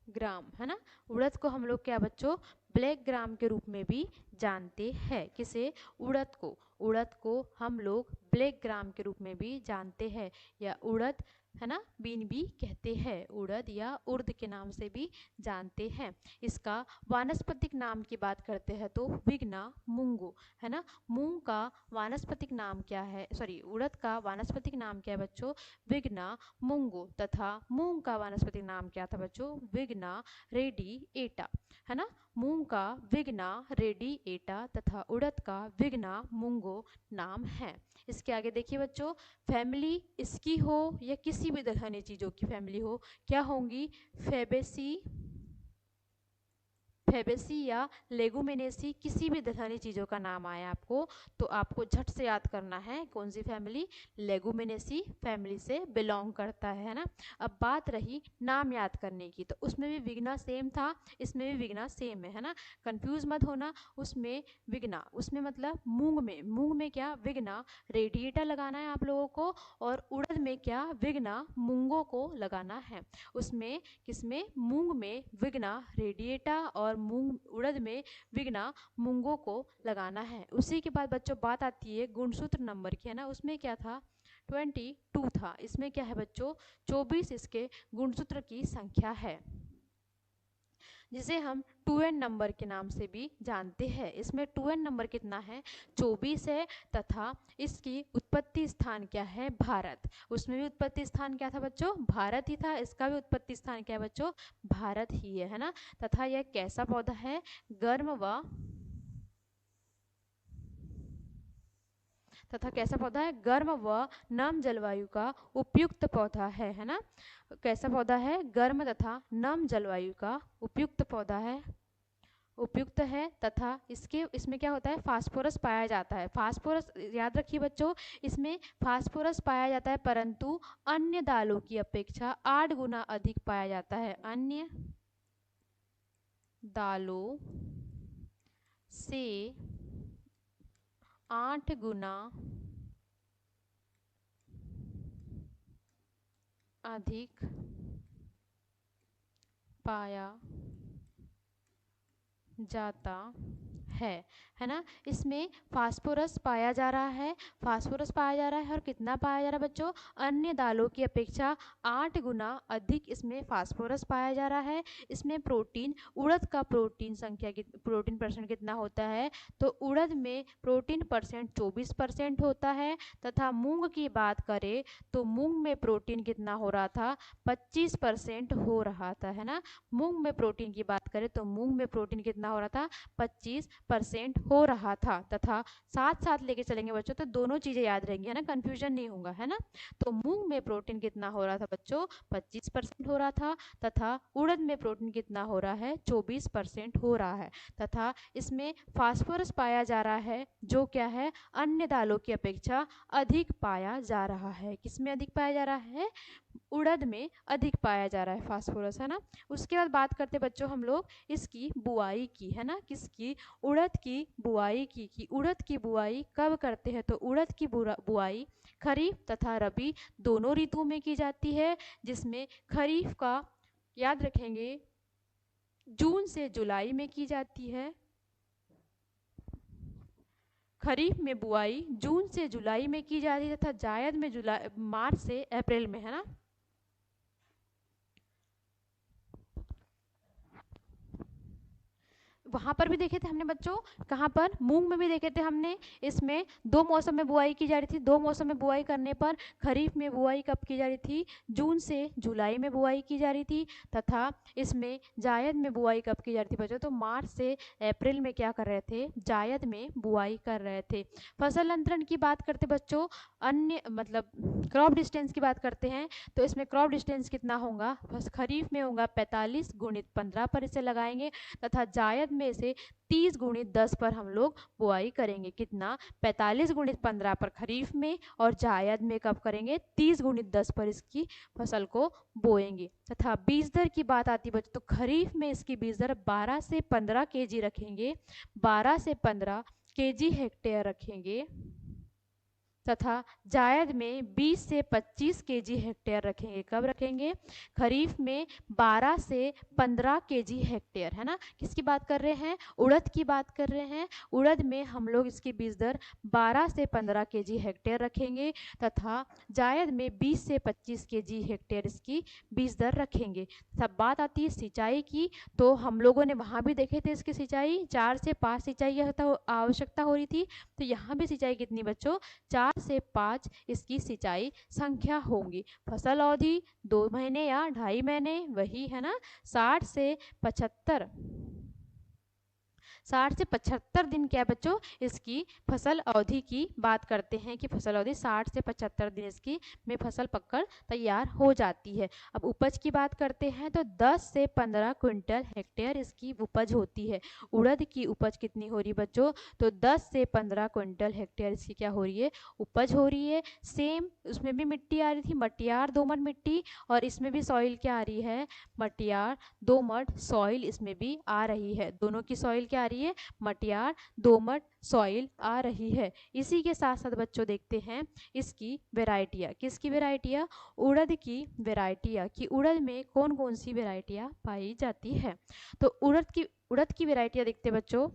ग्राम, है ना। उड़द को हम लोग क्या बच्चों? ब्लैक ग्राम के रूप में भी जानते हैं। किसे? उड़द को हम लोग ब्लैक ग्राम के रूप में भी जानते हैं, या उड़द, है ना, बीन भी कहते हैं, उड़द या उर्द के नाम से भी जानते हैं। इसका वानस्पतिक नाम की बात करते हैं तो विग्ना मूंगो, है ना। मूंग का वानस्पतिक नाम क्या है? सॉरी, उड़द का वानस्पतिक नाम क्या है बच्चों? विग्ना मूंगो। तथा मूंग का वानस्पतिक नाम क्या था बच्चों? विग्ना रेडिएटा, है ना। मूंग का विग्ना रेडिएटा तथा उड़द का विग्ना मूंगो नाम है। इसके आगे देखिए बच्चों, फैमिली इसकी हो या किसी भी दलहनी चीजों की फैमिली हो, क्या होंगी? फेबेसी फेबेसी या लेगुमिनेसी, किसी भी दलहनी चीज़ों का नाम आया आपको तो आपको झट से याद करना है कौन सी फैमिली? लेगुमिनेसी फैमिली से बिलोंग करता है ना। अब बात रही नाम याद करने की, तो उसमें भी विग्ना सेम था, इसमें भी विग्ना सेम है ना। कंफ्यूज मत होना, उसमें विग्ना, उसमें मतलब मूंग में क्या? विग्ना रेडिएटा लगाना है आप लोगों को, और उड़द में क्या? विग्ना मूंगों को लगाना है। उसमें किसमें? मूंग में विग्ना रेडिएटा और उड़द में विग्ना मूंगों को लगाना है। उसी के बाद बच्चों बात आती है गुणसूत्र नंबर की, है ना। उसमें क्या था? 22 था। इसमें क्या है बच्चों? 24 इसके गुणसूत्र की संख्या है, जिसे हम 2n नंबर के नाम से भी जानते हैं। इसमें 2n नंबर कितना है? 24 है। तथा इसकी उत्पत्ति स्थान क्या है? भारत। उसमें भी उत्पत्ति स्थान क्या था बच्चों? भारत ही था। इसका भी उत्पत्ति स्थान क्या है बच्चों? भारत ही है ना। तथा यह कैसा पौधा है? गर्म व तथा कैसा पौधा है? गर्म व नम जलवायु का उपयुक्त पौधा है ना। कैसा पौधा है? गर्म तथा नम जलवायु का उपयुक्त पौधा है, उपयुक्त है। तथा इसमें क्या होता है? फास्फोरस पाया जाता है। फास्फोरस याद रखिए बच्चों, इसमें फास्फोरस पाया जाता है, परंतु अन्य दालों की अपेक्षा 8 गुना अधिक पाया जाता है। अन्य दालों से 8 गुना अधिक पाया जाता है ना। इसमें फास्फोरस पाया जा रहा है, फास्फोरस पाया जा रहा है, और कितना पाया जा रहा है बच्चों? अन्य दालों की अपेक्षा 8 गुना अधिक इसमें फास्फोरस पाया जा रहा है। इसमें प्रोटीन, उड़द का प्रोटीन प्रोटीन परसेंट कितना होता है? तो उड़द में प्रोटीन परसेंट 24% होता है। तथा मूंग की बात करें तो मूंग में प्रोटीन कितना हो रहा था? 25% हो रहा था, है ना। मूंग में प्रोटीन की बात करें तो मूंग में प्रोटीन कितना हो रहा था? 25% हो रहा था। तथा साथ साथ लेके चलेंगे बच्चों तो दोनों चीजें याद रहेंगी, है ना, कंफ्यूजन नहीं होगा, है ना। तो मूंग में प्रोटीन कितना हो रहा था बच्चों? 25% हो रहा था। तथा उड़द में प्रोटीन कितना हो रहा है? 24% हो रहा है। तथा इसमें फास्फोरस पाया जा रहा है, जो क्या है? अन्य दालों की अपेक्षा अधिक पाया जा रहा है। किसमें अधिक पाया जा रहा है? उड़द में अधिक पाया जा रहा है फास्फोरस, है ना। उसके बाद बात करते बच्चों हम लोग इसकी बुआई की, है ना। किसकी? उड़द की बुआई की। कि उड़द की बुआई कब करते हैं? तो उड़द की बुआई खरीफ तथा रबी दोनों ऋतुओं में की जाती है, जिसमें खरीफ का याद रखेंगे जून से जुलाई में की जाती है। खरीफ में बुआई जून से जुलाई में की जाती है तथा जायद में मार्च से अप्रैल में, है ना। वहाँ पर भी देखे थे हमने बच्चों, कहाँ पर, मूंग में भी देखे थे हमने। इसमें 2 मौसम में बुआई की जा रही थी। 2 मौसम में बुआई करने पर खरीफ में बुआई कब की जा रही थी? जून से जुलाई में बुआई की जा रही थी। तथा इसमें जायद में बुआई कब की जा रही थी बच्चों? तो मार्च से अप्रैल में क्या कर रहे थे? जायद में बुआई कर रहे थे। फसल अंतरण की बात करते बच्चों, अन्य मतलब क्रॉप डिस्टेंस की बात करते हैं, तो इसमें क्रॉप डिस्टेंस कितना होगा? बस खरीफ में होगा 45 गुणित 15 पर इसे लगाएंगे, तथा जायद में से 30 गुणित 10 पर हम लोग बुआई करेंगे। कितना? 45 गुणित 15 पर खरीफ में, और जायद में कब करेंगे? 30 गुणित 10 पर इसकी फसल को बोएंगे। तथा बीज दर की बात आती बच्चों, तो खरीफ में इसकी बीज दर 12 से 15 केजी रखेंगे, 12 से 15 केजी हेक्टेयर रखेंगे। तथा जायद में 20 से 25 केजी हेक्टेयर रखेंगे। कब रखेंगे? खरीफ में 12 से 15 केजी हेक्टेयर, है ना। किसकी बात कर रहे हैं? उड़द की बात कर रहे हैं। उड़द में हम लोग इसकी बीज दर 12 से 15 केजी हेक्टेयर रखेंगे, तथा जायद में 20 से 25 केजी हेक्टेयर इसकी बीज दर रखेंगे। तब बात आती है सिंचाई की, तो हम लोगों ने वहाँ भी देखे थे इसकी सिंचाई 4 से 5 सिंचाई की आवश्यकता हो रही थी। तो यहाँ भी सिंचाई कितनी बच्चों? 4 से 5 इसकी सिंचाई संख्या होंगी। फसल अवधि 2 महीने या 2.5 महीने, वही है ना, 60 से 75 दिन क्या बच्चों? इसकी फसल अवधि की बात करते हैं कि फसल अवधि 60 से 75 दिन इसकी में फसल पककर तैयार हो जाती है। अब उपज की बात करते हैं, तो 10 से 15 क्विंटल हेक्टेयर इसकी उपज होती है। उड़द की उपज कितनी हो रही है बच्चों? तो 10 से 15 क्विंटल हेक्टेयर इसकी क्या हो रही है? उपज हो रही है। सेम उसमें भी मिट्टी आ रही थी, मटियार दोमट मिट्टी, और इसमें भी सॉइल क्या आ रही है? मटियार दोमट सॉइल इसमें भी आ रही है। दोनों की सॉइल क्या आ रही है? मटियार दोमट सॉइल आ रही है। इसी के साथ साथ बच्चों देखते हैं इसकी वेराइटियाँ। किसकी वेराइटियाँ? उड़द की वेराइटियाँ, कि उड़द में कौन कौन सी वेराइटियाँ पाई जाती है। तो उड़द की वेराइटियाँ देखते बच्चों।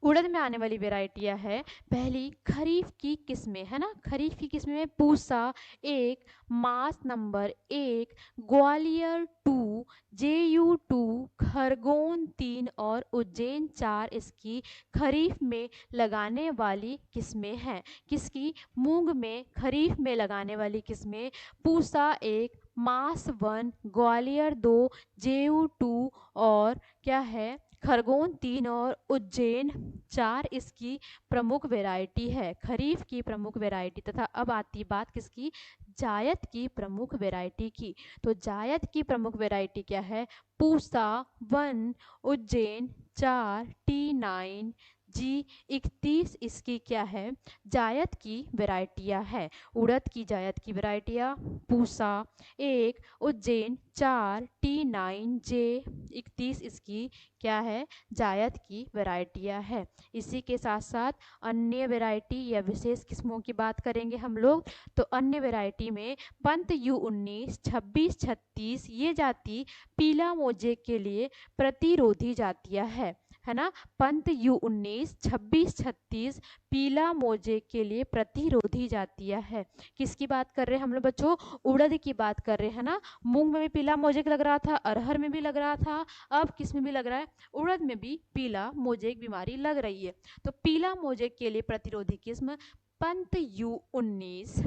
उड़द में आने वाली वेराइटियाँ है, पहली खरीफ की किस्में, है ना। खरीफ की किस्में में Pusa 1, mass number 1, Gwalior 2, JU 2, Khargone 3 और उज्जैन 4 इसकी खरीफ में लगाने वाली किस्में हैं। किसकी? मूंग में खरीफ में लगाने वाली किस्में पूसा 1, मास 1, ग्वालियर 2, JU 2 और क्या है? खरगोन 3 और उज्जैन 4 इसकी प्रमुख वैरायटी है, खरीफ की प्रमुख वैरायटी। तथा अब आती बात किसकी? जायद की प्रमुख वैरायटी की। तो जायद की प्रमुख वैरायटी क्या है? पूसा 1, उज्जैन 4, T9, G31 इसकी क्या है? जायद की वैरायटियाँ है। उड़द की जायद की वैरायटियाँ पूसा 1, उज्जैन 4, T9, J31 इसकी क्या है? जायद की वैरायटियाँ है। इसी के साथ साथ अन्य वैरायटी या विशेष किस्मों की बात करेंगे हम लोग। तो अन्य वैरायटी में पंत U19, 26, 36 ये जाति पीला मोजेक के लिए प्रतिरोधी जातियाँ है ना। पंत U19, 26, 36 पीला मोजेक के लिए प्रतिरोधी जातियाँ है। किसकी बात कर रहे हैं हम लोग बच्चों? उड़द की बात कर रहे हैं ना। मूंग में भी पीला मोजेक लग रहा था, अरहर में भी लग रहा था, अब किस में भी लग रहा है? उड़द में भी पीला मोजेक बीमारी लग रही है। तो पीला मोजेक के लिए प्रतिरोधी किस्म पंत U19,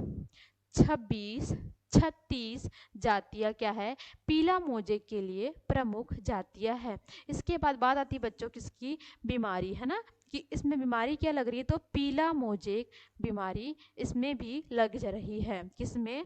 26, 36 जातियाँ क्या है? पीला मोजेक के लिए प्रमुख जातियाँ है। इसके बाद बात आती है बच्चों किसकी? बीमारी, है ना, कि इसमें बीमारी क्या लग रही है? तो पीला मोजेक बीमारी इसमें भी लग जा रही है। किसमें?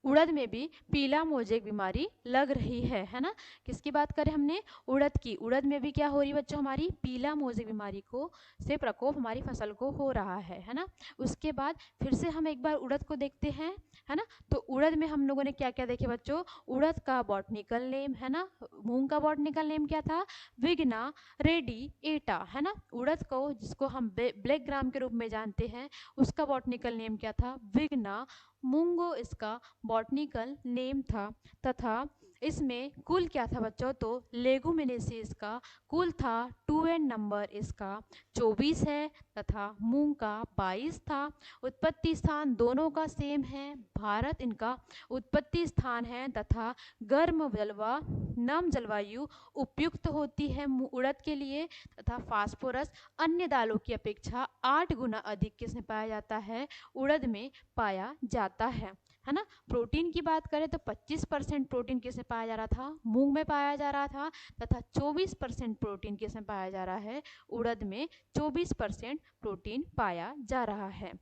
उड़द में भी पीला मोजेक बीमारी लग रही है ना। किसकी बात करें हमने? उड़द की। उड़द में भी क्या हो रही है बच्चों? हमारी पीला मोजेक बीमारी को से प्रकोप हमारी फसल को हो रहा है ना। उसके बाद फिर से हम एक बार उड़द को देखते हैं, है ना। तो उड़द में हम लोगों ने क्या क्या देखे बच्चों? उड़द का बॉटनिकल नेम, है ना। मूंग का बॉटनिकल नेम क्या था? विग्ना रेडिएटा, है ना। उड़द को जिसको हम ब्लैक ग्राम के रूप में जानते हैं, उसका बॉटनिकल नेम क्या था? विग्ना मूंगो इसका बॉटनिकल नेम था। तथा इसमें कुल क्या था बच्चों, तो लेगुमिनेसीज का कुल था 2 एंड नंबर इसका 24 है तथा मूंग का 22 था। उत्पत्ति स्थान दोनों का सेम है, भारत इनका उत्पत्ति स्थान है तथा गर्म जलवा नम जलवायु उपयुक्त होती है उड़द के लिए, तथा फास्फोरस अन्य दालों की अपेक्षा 8 गुना अधिक किसमें पाया जाता है, उड़द में पाया जाता है ना। प्रोटीन की बात करें तो 25% प्रोटीन किसमें पाया जा रहा था, मूंग में पाया जा रहा था, तथा 24% प्रोटीन किसमें पाया जा रहा है, उड़द में 24% प्रोटीन पाया जा रहा है।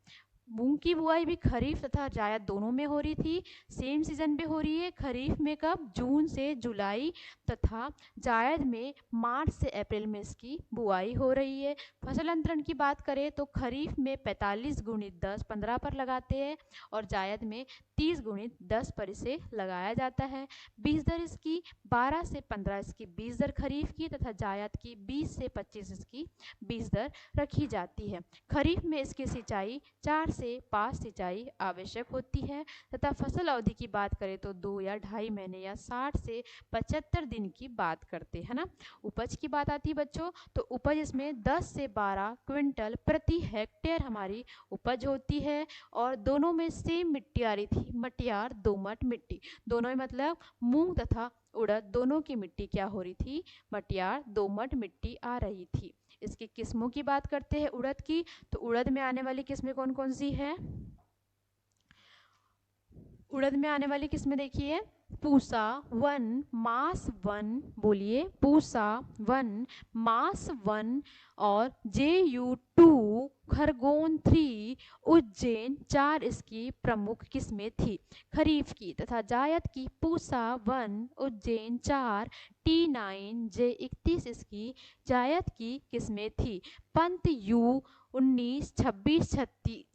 मूंग की बुआई भी खरीफ तथा जायद दोनों में हो रही थी, सेम सीजन पे हो रही है। खरीफ में कब, जून से जुलाई, तथा जायद में मार्च से अप्रैल में इसकी बुआई हो रही है। फसल अंतरण की बात करें तो खरीफ में 45 गुणित 10 15 पर लगाते हैं और जायद में 30 गुणित 10 पर इसे लगाया जाता है। बीज दर इसकी 12 से 15 इसकी बीज दर खरीफ की तथा जायद की 20 से 25 इसकी बीज दर रखी जाती है। खरीफ में इसकी सिंचाई 4 से 5 सिंचाई आवश्यक होती है तथा फसल अवधि की बात करें तो 2 या 2.5 महीने या 60 से 75 दिन की बात करते हैं ना। उपज की बात आती है बच्चों, तो उपज इसमें 10 से 12 क्विंटल प्रति हेक्टेयर हमारी उपज होती है और दोनों में सेम मिट्टी आ रही थी, मटियार दोमट मिट्टी। दोनों में मतलब मूंग तथा उड़द दोनों की मिट्टी क्या हो रही थी, मटियार दोमट मिट्टी आ रही थी। इसकी किस्मों की बात करते हैं उड़द की, तो उड़द में आने वाली किस्में कौन कौन सी है, उड़द में आने वाली किस्में देखिए, पूसा 1, मास 1, बोलिए पूसा 1, मास 1 और JU2, खरगोन 3, उज्जैन 4 इसकी प्रमुख किस्में थी खरीफ की, तथा जायद की पूसा 1, उज्जैन 4, T9, J31 इसकी जायद की किस्में थी। पंत U 19, 26,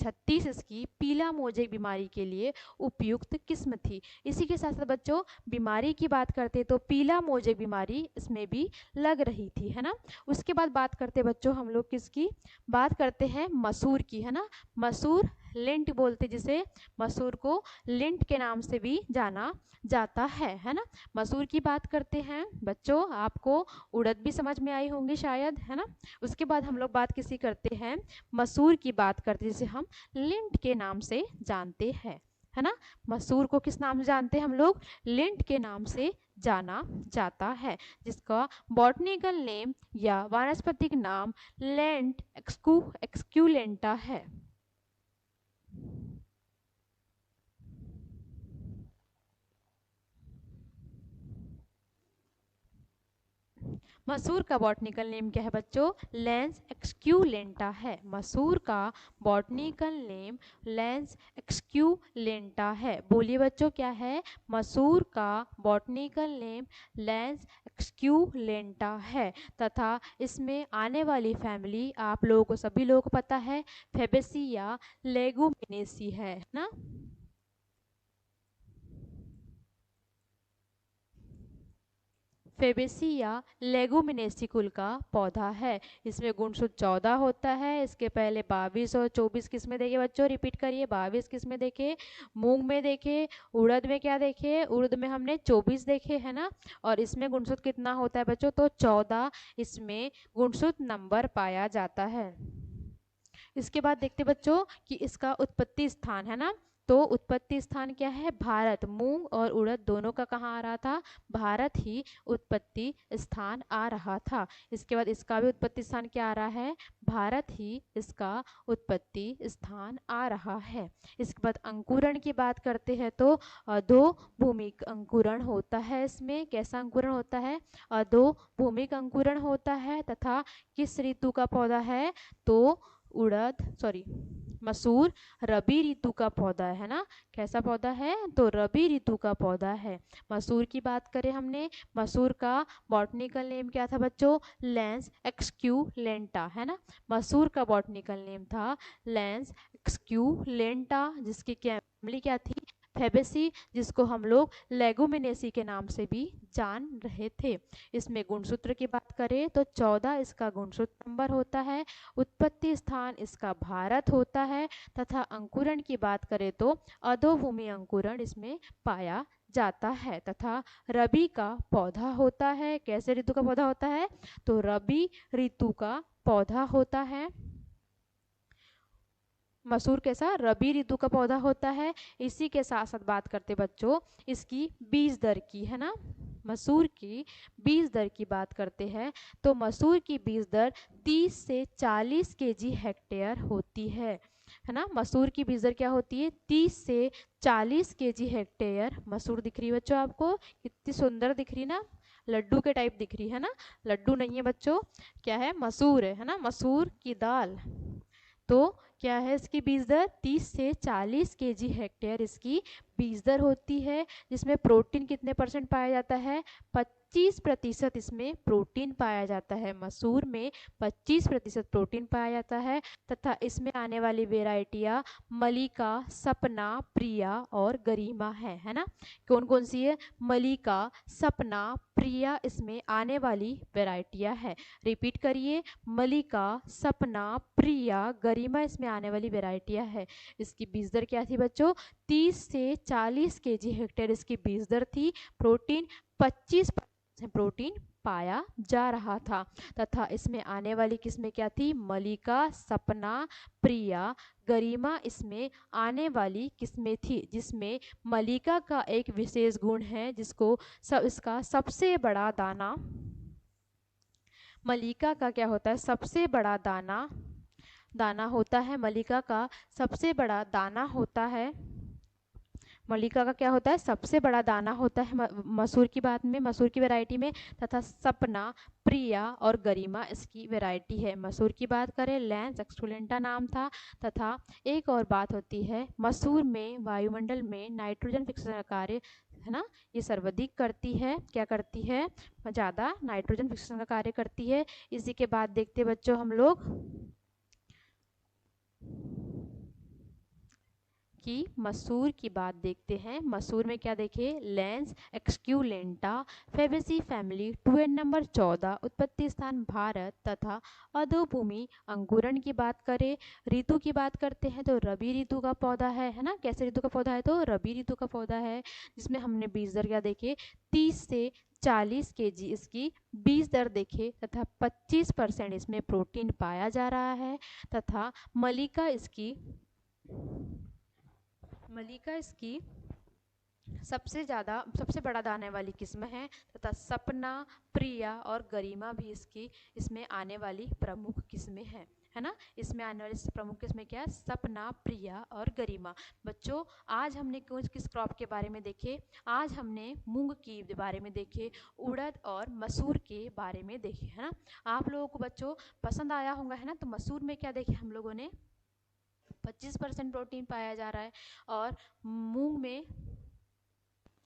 36 इसकी पीला मोजेक बीमारी के लिए उपयुक्त किस्म थी। इसी के साथ साथ बच्चों बीमारी की बात करते तो पीला मोजेक बीमारी इसमें भी लग रही थी, है ना। उसके बाद बात करते बच्चों हम लोग किसकी बात करते हैं, मसूर की, है ना। मसूर लिंट बोलते जिसे, मसूर को लिंट के नाम से भी जाना जाता है ना। मसूर की बात करते हैं बच्चों, आपको उड़द भी समझ में आई होंगी शायद, है ना। उसके बाद हम लोग बात किसी करते हैं, मसूर की बात करते हैं जिसे हम लिंट के नाम से जानते हैं, है ना। मसूर को किस नाम से जानते हैं हम लोग, लिंट के नाम से जाना जाता है, जिसका बॉटनिकल नेम या वानस्पतिक नाम लेंट एक्सक्यूलेंटा है। मसूर का बॉटनिकल नेम क्या है बच्चों, लेंस एक्सक्यूलेंटा है। मसूर का बॉटनिकल नेम लेंस एक्सक्यूलेंटा है। बोलिए बच्चों क्या है, मसूर का बॉटनिकल नेम लेंस एक्सक्यूलेंटा है तथा इसमें आने वाली फैमिली आप लोगों को, सभी लोगों को पता है, फेबेसिया लेगुमिनेसी है ना। फेबेसिया लेगुमिनेसी कुल का पौधा है। इसमें गुणसूत्र 14 होता है। इसके पहले 22 और 24 किस्में देखे बच्चों, रिपीट करिए, 22 किस्में देखे, मूंग में देखे, उड़द में क्या देखे, उड़द में हमने 24 देखे, है ना। और इसमें गुणसूत्र कितना होता है बच्चों, तो 14 इसमें गुणसूत्र नंबर पाया जाता है। इसके बाद देखते बच्चों कि इसका उत्पत्ति स्थान, है ना। तो उत्पत्ति स्थान क्या है, भारत। मूंग और उड़द दोनों का कहाँ आ रहा था, भारत ही उत्पत्ति स्थान आ रहा था। इसके बाद इसका भी उत्पत्ति स्थान क्या आ रहा है, भारत ही इसका उत्पत्ति स्थान आ रहा है। इसके बाद अंकुरण की बात करते हैं तो अधोभूमिक अंकुरण होता है। इसमें कैसा अंकुरण होता है, अधोभूमिक अंकुरण होता है तथा किस ऋतु का पौधा है, तो मसूर रबी ऋतु का पौधा है ना। कैसा पौधा है, तो रबी ऋतु का पौधा है। मसूर की बात करें हमने, मसूर का बॉटनिकल नेम क्या था बच्चों, लेंस एक्सक्यूलेंटा, है ना। मसूर का बॉटनिकल नेम था लेंस एक्सक्यूलेंटा, जिसकी फैमिली क्या थी, फेबेसी, जिसको हम लोग लेगुमिनेसी के नाम से भी जान रहे थे। इसमें गुणसूत्र की बात करें तो 14 इसका गुणसूत्र नंबर होता है। उत्पत्ति स्थान इसका भारत होता है तथा अंकुरण की बात करें तो अधोभूमि अंकुरण इसमें पाया जाता है तथा रबी का पौधा होता है। कैसे ऋतु का पौधा होता है? तो रबी ऋतु का पौधा होता है। मसूर कैसा? रबी ऋतु का पौधा होता है। इसी के साथ साथ बात करते बच्चों इसकी बीज दर की, है ना। मसूर की बीज दर की बात करते हैं तो मसूर की बीज दर 30 से 40 केजी हेक्टेयर होती है ना। मसूर की बीज दर क्या होती है? 30 से 40 केजी हेक्टेयर। मसूर दिख रही है बच्चों आपको? कितनी सुंदर दिख रही ना, लड्डू के टाइप दिख रही है ना। लड्डू नहीं है बच्चों, क्या है? मसूर है ना, मसूर की दाल। तो क्या है इसकी बीज दर? 30 से 40 केजी हेक्टेयर इसकी बीज दर होती है, जिसमें प्रोटीन कितने परसेंट पाया जाता है? 25% इसमें प्रोटीन पाया जाता है। मसूर में 25% प्रोटीन पाया जाता है तथा इसमें आने वाली वेराइटियाँ मलिका, सपना, प्रिया और गरिमा है ना। कौन कौन सी है? मलिका, सपना, प्रिया इसमें आने वाली वेराइटियाँ है। रिपीट करिए, मलिका, सपना, प्रिया, गरिमा इसमें आने वाली वेराइटियाँ है। इसकी बीज दर क्या थी बच्चों? 30 से 40 केजी हेक्टेयर इसकी बीज दर थी। प्रोटीन 25% प्रोटीन पाया जा रहा था तथा इसमें आने वाली किस्में क्या थी? मलिका, सपना, प्रिया, गरिमा इसमें आने वाली किस्में थी, जिसमें मलिका का एक विशेष गुण है जिसको इसका सबसे बड़ा दाना, मलिका का क्या होता है? सबसे बड़ा दाना होता है। मलिका का सबसे बड़ा दाना होता है। मलिका का क्या होता है? सबसे बड़ा दाना होता है मसूर की बात में, मसूर की वैरायटी में तथा सपना, प्रिया और गरिमा इसकी वैरायटी है। मसूर की बात करें, लैंस एक्सक्लूलेंटा नाम था तथा एक और बात होती है, मसूर में वायुमंडल में नाइट्रोजन फिक्सेशन का कार्य है ना, ये सर्वाधिक करती है। क्या करती है? ज़्यादा नाइट्रोजन फिक्सेशन का कार्य करती है। इसी के बाद देखते बच्चों हम लोग कि मसूर की बात देखते हैं। मसूर में क्या देखे? Lens esculenta, Fabaceae family, 2n number 14, उत्पत्ति स्थान भारत तथा अधोभूमि अंकुरण की बात करें। ऋतु की बात करते हैं तो रबी ऋतु का पौधा है ना। कैसे ऋतु का पौधा है? तो रबी ऋतु का पौधा है, जिसमें हमने बीज दर क्या देखे? 30 से 40 केजी इसकी बीज दर देखे तथा 25% इसमें प्रोटीन पाया जा रहा है तथा मलिका इसकी सबसे बड़ा दाने वाली किस्म है तथा सपना, प्रिया और गरिमा भी इसमें आने वाली प्रमुख किस्में हैं, है ना। इसमें आने वाली प्रमुख किस्में क्या है? सपना, प्रिया और गरिमा। बच्चों आज हमने किस क्रॉप के बारे में देखे? आज हमने मूंग के बारे में देखे, उड़द और मसूर के बारे में देखे, है ना। आप लोगों को बच्चों पसंद आया होगा, है ना। तो मसूर में क्या देखे हम लोगों ने? 25% प्रोटीन पाया जा रहा है और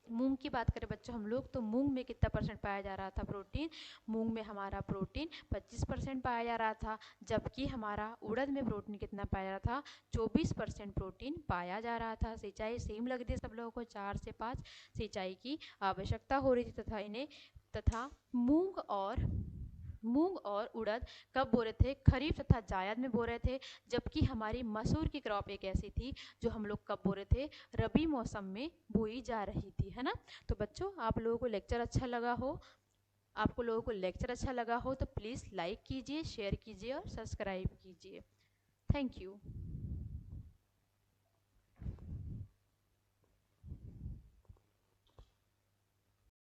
मूंग की बात करें बच्चों हम लोग तो मूंग में कितना परसेंट पाया जा रहा था प्रोटीन? मूंग में हमारा प्रोटीन 25% पाया जा रहा था, जबकि हमारा उड़द में प्रोटीन कितना पाया जा रहा था? 24% प्रोटीन पाया जा रहा था। सिंचाई सेम लग रही है सब लोगों को, 4 से 5 सिंचाई की आवश्यकता हो रही थी तथा मूंग और उड़द कब बो रहे थे? खरीफ तथा जायद में बो रहे थे, जबकि हमारी मसूर की क्रॉप एक ऐसी थी जो हम लोग कब बो रहे थे? रबी मौसम में बोई जा रही थी, है ना। तो बच्चों आप लोगों को लेक्चर अच्छा लगा हो तो प्लीज़ लाइक कीजिए, शेयर कीजिए और सब्सक्राइब कीजिए। Thank you.